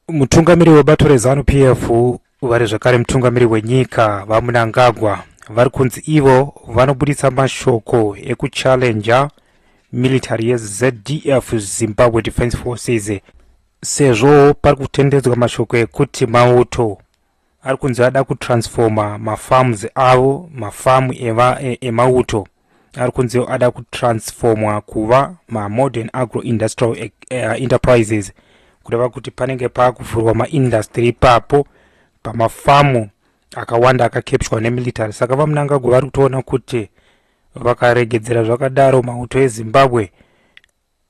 Mutungamiri webato reZANU-PF vari zvakare mutungamiri wenyika vaMnangagwa vari kunzi ivo vanobudisa mashoko ekuchallenja military yeZDF Zimbabwe Defense Forces sezvo pari kutendedzwa mashoko ekuti mauto ari kunzi ada kutransforma mafarms avo, mafamu emauto ari kunzi ada kutransformwa kuva modern agro-industrial enterprises, kureva kuti panenge pakuvhurwa maindastry ipapo pamafamu akawanda akakepchwa nemilitary. Saka vaMnangagwa vari kutoona kuti vakaregedzera zvakadaro mauto eZimbabwe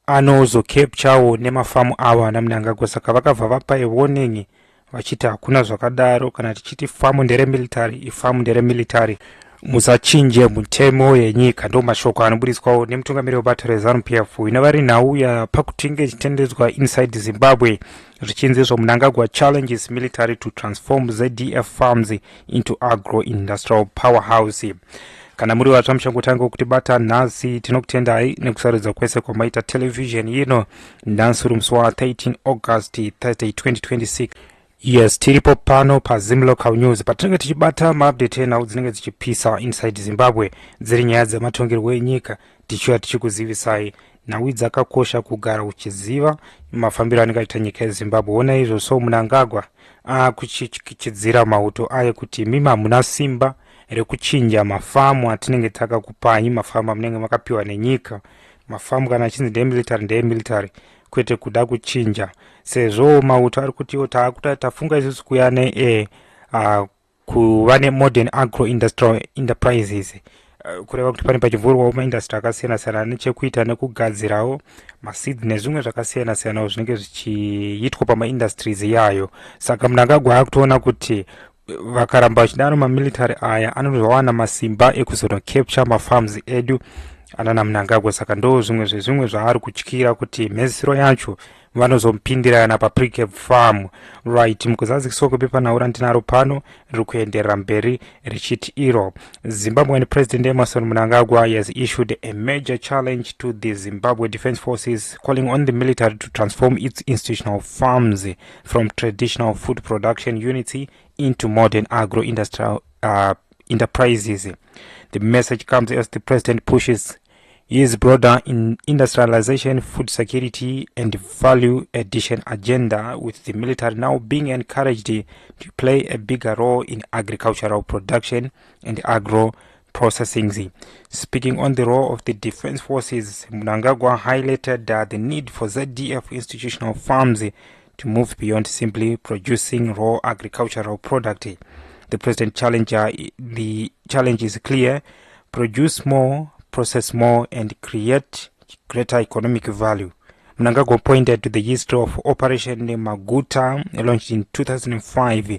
anozokepchawo nemafamu avo ana Mnangagwa. Saka vakabva vapa warning vachiti hakuna zvakadaro, kana tichiti famu nderemilitary ifamu nderemilitary, musachinje mutemo yenyika. Ndo mashoko anobudiswawo nemutungamiri webato reZANU-PF inova iri nhau yapakutinge ichitendedzwa inside Zimbabwe zvichinzi Mnangagwa challenges military to transform ZDF farms into agro-industrial powerhouse. Kana muri vatsva muchangotanga kuti bata nhasi, tinokutendai nekusarudza kwese kwamaita television ino ndansi musi wa 13 August Thursday 2026. Yes, tiripo pano pa Zim Local News patinenge tichibata maupdate enhau dzinenge dzichipisa inside Zimbabwe dziri nyaya dzematongerwo enyika, tichiva tichikuzivisai nhau dzakakosha kugara uchiziva mafambiro anengaita nyika yeZimbabwe. Ona izvo Mnangagwa akuchichidzira mauto aye kuti mimi hamuna simba rekuchinja mafamu atinenge takakupai, mafamu amunenge makapiwa nenyika. Mafamu kana achinzi ndemilitary ndemilitary, kwete kuda kuchinja. Sezvo mauto ari kuti tafunga isusu kuyane kuva nemodern agro-industrial enterprises, kureva kuti pane pachivhurwawo maindastry akasiyana-siyana ane chekuita nekugadzirawo maseeds nezvimwe zvakasiyana-siyanawo zvinenge zvichiitwa pamaindustries yayo. Saka Mnangagwa akutoona kuti vakaramba vachidaro mamilitary aya anozowana masimba ekuzonocapture mafarms edu anana Mnangagwa. Saka ndo zvimwe zvezvimwe zvaari kutyira kuti mhezisiro yacho vanozomupindirana paprecap farm. Right, mukuzadzikiswa pepanhau randinaro pano riri kuenderera mberi richiti iro Zimbabwean President Emmerson Mnangagwa has issued a major challenge to the Zimbabwe Defense Forces, calling on the military to transform its institutional farms from traditional food production unity into modern agro-industrial enterprises. The message comes as the president pushes his broader industrialization, food security and value addition agenda, with the military now being encouraged to play a bigger role in agricultural production and agro-processing. Speaking on the role of the defense forces, Mnangagwa highlighted the need for ZDF institutional farms to move beyond simply producing raw agricultural product. The president the challenge is clear: produce more, process more and create greater economic value. Mnangagwa pointed to the history of Operation Maguta, launched in 2005,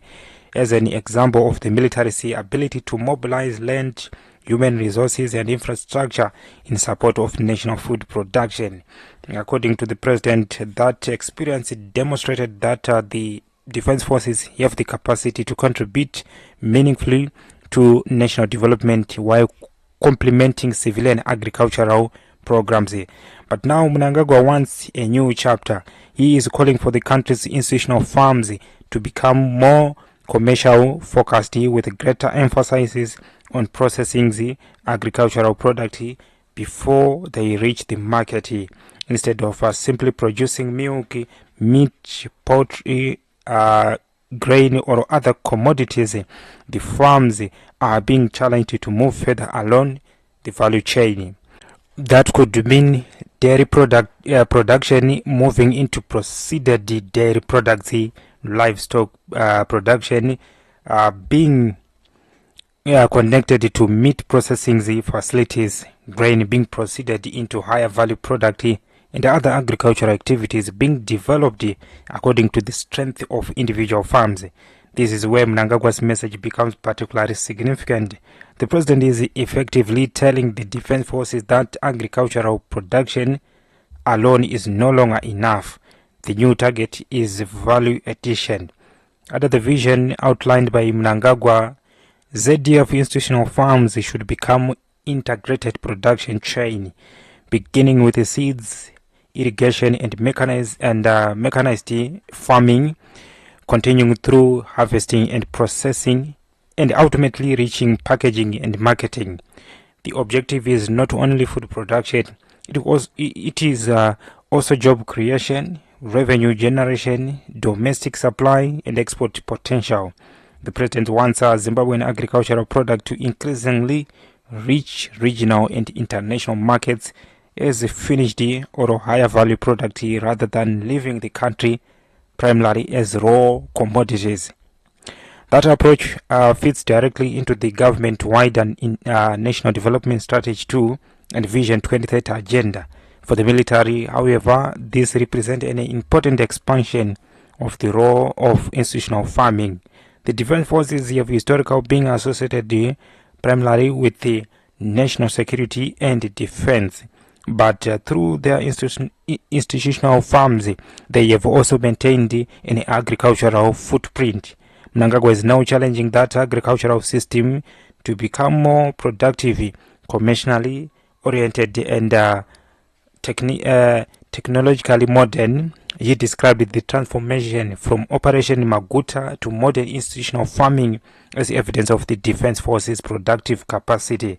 as an example of the military's ability to mobilize land, human resources and infrastructure in support of national food production. According to the president, that experience demonstrated that the defense forces have the capacity to contribute meaningfully to national development while complementing civilian agricultural programs. But now Mnangagwa wants a new chapter. He is calling for the country's institutional farms to become more commercial focused, with greater emphasis on processing the agricultural product before they reach the market, instead of simply producing milk, meat, poultry, grain or other commodities. The farms are being challenged to move further along the value chain. That could mean dairy production moving into processed dairy products, livestock production being connected to meat processing facilities, grain being proceeded into higher value product, and other agricultural activities being developed according to the strength of individual farms. This is where Mnangagwa's message becomes particularly significant. The president is effectively telling the defense forces that agricultural production alone is no longer enough. The new target is value addition. Under the vision outlined by Mnangagwa, ZDF institutional farms should become integrated production chain, beginning with the seeds, irrigation, and mechanized farming, continuing through harvesting and processing, and ultimately reaching packaging and marketing. The objective is not only food production, it is also job creation, revenue generation, domestic supply, and export potential. The president wants Zimbabwean agricultural product to increasingly reach regional and international markets as a finished or higher value product rather than leaving the country primarily as raw commodities. That approach fits directly into the government-wide National Development Strategy 2 and Vision 2030 agenda. For the military, however, this represents an important expansion of the role of institutional farming. The defense forces have historically been associated primarily with the national security and defense, but through their institutional farms, they have also maintained an agricultural footprint. Mnangagwa is now challenging that agricultural system to become more productive, commercially oriented, and technologically modern. He described the transformation from Operation Maguta to modern institutional farming as evidence of the defense forces' productive capacity.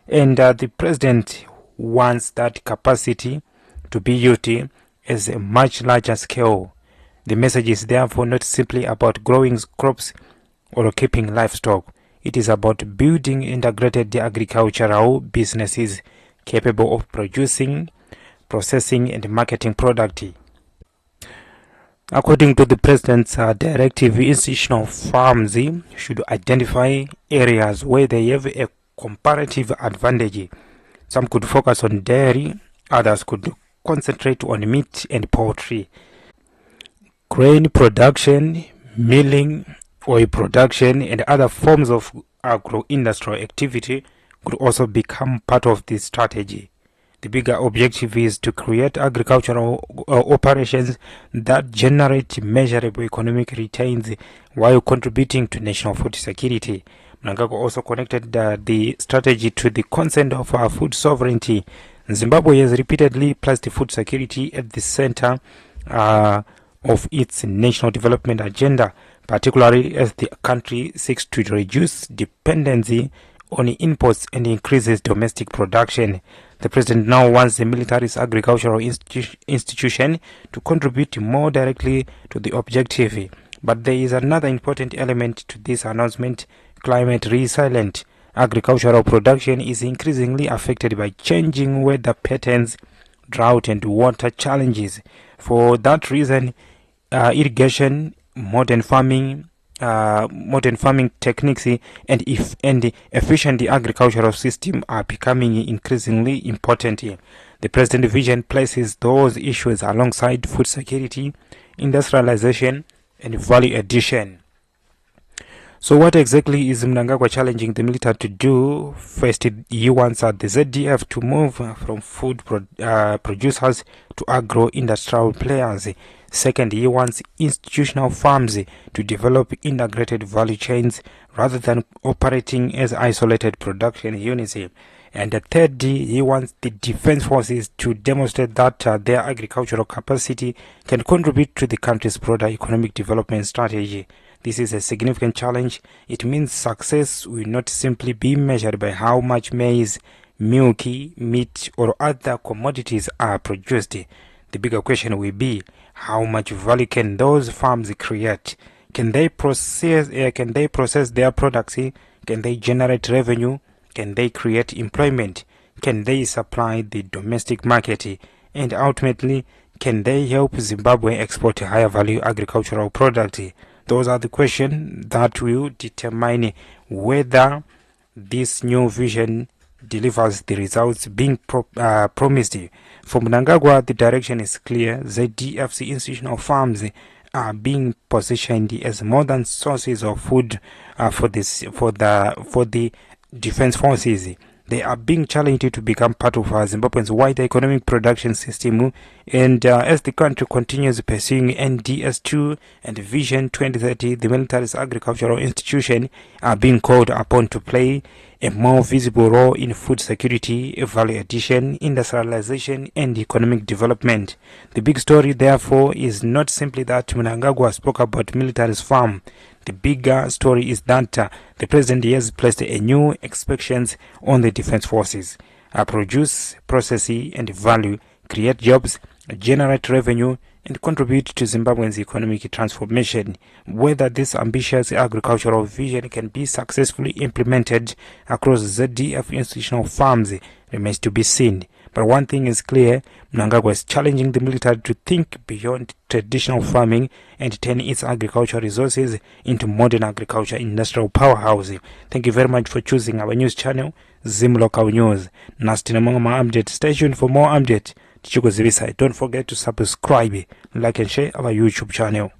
And the president wants that capacity to be used as a much larger scale. The message is therefore not simply about growing crops or keeping livestock. It is about building integrated agricultural businesses capable of producing, processing, and marketing product. According to the president's directive, institutional farms should identify areas where they have a comparative advantage. Some could focus on dairy, others could concentrate on meat and poultry. Grain production, milling, oil production, and other forms of agro-industrial activity could also become part of this strategy. The bigger objective is to create agricultural operations that generate measurable economic returns while contributing to national food security. Mnangagwa also connected the strategy to the concept of food sovereignty. Zimbabwe has repeatedly placed food security at the center of its national development agenda, particularly as the country seeks to reduce dependency on imports and increases domestic production. The president now wants the military's agricultural institution to contribute more directly to the objective. But there is another important element to this announcement: climate resilient. Agricultural production is increasingly affected by changing weather patterns, drought, and water challenges. For that reason, irrigation, modern farming techniques, and efficient agricultural system are becoming increasingly important. The president vision places those issues alongside food security, industrialization, and value addition. So what exactly is Mnangagwa challenging the military to do? First, he wants the ZDF to move from food producers to agro-industrial players. Second, he wants institutional farms to develop integrated value chains rather than operating as isolated production units. And third, he wants the defense forces to demonstrate that their agricultural capacity can contribute to the country's broader economic development strategy. This is a significant challenge. It means success will not simply be measured by how much maize, milk, meat, or other commodities are produced. The bigger question will be, how much value can those farms create? Can they process their products? Can they generate revenue? Can they create employment? Can they supply the domestic market? And ultimately, can they help Zimbabwe export higher value agricultural products? Those are the questions that will determine whether this new vision delivers the results being promised. For Mnangagwa, the direction is clear. ZDF's institutional farms are being positioned as modern sources of food for the defense forces. they are being challenged to become part of Zimbabwe's wider economic production system. And as the country continues pursuing NDS2 and Vision 2030, the military's agricultural institution are being called upon to play a more visible role in food security, value addition, industrialization, and economic development. The big story, therefore, is not simply that Mnangagwa spoke about military's farm. The bigger story is that the president has placed a new expectations on the defense forces. Produce, process, and value, create jobs, generate revenue, and contribute to Zimbabwe's economic transformation. Whether this ambitious agricultural vision can be successfully implemented across ZDF institutional farms remains to be seen. But one thing is clear, Mnangagwa is challenging the military to think beyond traditional farming and turn its agricultural resources into modern agriculture industrial powerhouse. Thank you very much for choosing our news channel, Zim Local News. Nastina Mangama update. Stay tuned for more update. Don't forget to subscribe, like and share our YouTube channel.